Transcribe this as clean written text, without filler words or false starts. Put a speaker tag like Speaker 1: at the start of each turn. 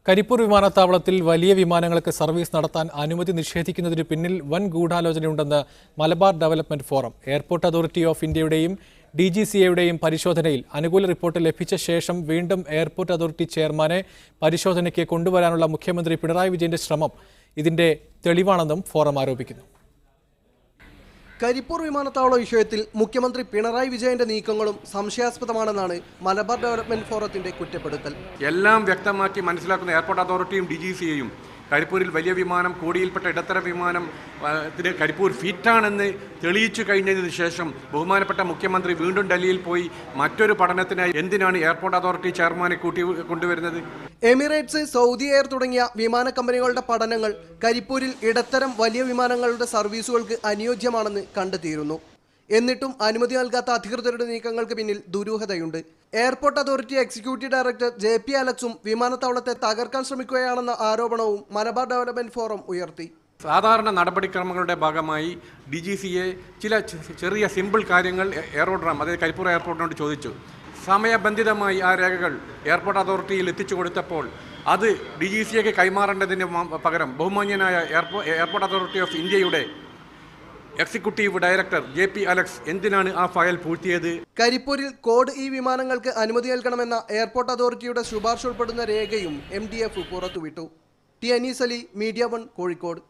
Speaker 1: കരിപ്പൂർ വിമാനത്താവളത്തിൽ വലിയ വിമാനങ്ങൾക്ക് സർവീസ് നടത്താൻ അനുമതി നിഷേധിക്കുന്നതിന് പിന്നിൽ വൻ ഗൂഢാലോചനയുണ്ടെന്ന് Malabar development forum. Airport authority of ഇന്ത്യയുടെയും DGCAയുടെയും പരിശോധനയിൽ അനുകൂല റിപ്പോർട്ട് ലഭിച്ച ശേഷം വീണ്ടും എയർപോർട്ട് അതോറിറ്റി ചെയർമാനെ പരിശോധനയ്ക്ക് കൊണ്ടുവരാനുള്ള മുഖ്യമന്ത്രി പിണറായി വിജയന്റെ ശ്രമം ഇതിന്റെ തെളിവാണെന്നും ഫോറം ആരോപിക്കുന്നു.
Speaker 2: കരിപ്പൂർ വിമാനത്താവള വിഷയത്തിൽ മുഖ്യമന്ത്രി പിണറായി വിജയന്റെ നീക്കങ്ങളും സംശയാസ്പദമാണെന്നാണ് മലബാർ ഡെവലപ്മെന്റ് ഫോറത്തിന്റെ കുറ്റപ്പെടുത്തൽ.
Speaker 3: എല്ലാം വ്യക്തമാക്കി മനസ്സിലാക്കുന്ന എയർപോർട്ട് അതോറിറ്റിയും DGCAയും കരിപ്പൂരിൽ വലിയ വിമാനം, കോടിയിൽപ്പെട്ട ഇടത്തരം വിമാനം കരിപ്പൂർ ഫിറ്റാണെന്ന് തെളിയിച്ചു കഴിഞ്ഞതിന് ശേഷം ബഹുമാനപ്പെട്ട മുഖ്യമന്ത്രി വീണ്ടും ഡൽഹിയിൽ പോയി മറ്റൊരു പഠനത്തിനായി എന്തിനാണ് എയർപോർട്ട് അതോറിറ്റി ചെയർമാനെ കൊണ്ടുവരുന്നത്?
Speaker 2: എമിറേറ്റ്സ്, സൗദി എയർ തുടങ്ങിയ വിമാന കമ്പനികളുടെ പഠനങ്ങൾ കരിപ്പൂരിൽ ഇടത്തരം വലിയ വിമാനങ്ങളുടെ സർവീസുകൾക്ക് അനുയോജ്യമാണെന്ന് കണ്ടെത്തിയിരുന്നു. എന്നിട്ടും അനുമതി നൽകാത്ത അധികൃതരുടെ നീക്കങ്ങൾക്ക് പിന്നിൽ ദുരൂഹതയുണ്ട്. Airport authority executive director JP അലക്സും വിമാനത്താവളത്തെ തകർക്കാൻ ശ്രമിക്കുകയാണെന്ന ആരോപണവും മലബാർ ഡെവലപ്മെന്റ് ഫോറം ഉയർത്തി.
Speaker 3: സാധാരണ നടപടിക്രമങ്ങളുടെ ഭാഗമായി DGCA ചില ചെറിയ സിമ്പിൾ കാര്യങ്ങൾ എയറോഡ്രം, അതായത് കരിപ്പൂർ എയർപോർട്ടിനോട് ചോദിച്ചു. സമയബന്ധിതമായി ആ രേഖകൾ എയർപോർട്ട് അതോറിറ്റിയിൽ എത്തിച്ചു കൊടുത്തപ്പോൾ അത് DGCAക്ക് കൈമാറേണ്ടതിന് പകരം ബഹുമാന്യനായ എയർപോർട്ട് അതോറിറ്റി ഓഫ് ഇന്ത്യയുടെ എക്സിക്യൂട്ടീവ് ഡയറക്ടർ JP അലക്സ് എന്തിനാണ് ആ ഫയൽ പൂഴ്ത്തിയത്?
Speaker 2: കരിപ്പൂരിൽ കോഡ് E വിമാനങ്ങൾക്ക് അനുമതി നൽകണമെന്ന എയർപോർട്ട് അതോറിറ്റിയുടെ ശുപാർശ ഉൾപ്പെടുന്ന രേഖയും MDF പുറത്തുവിട്ടു. T. അനീസ് അലി, മീഡിയ 1, കോഴിക്കോട്.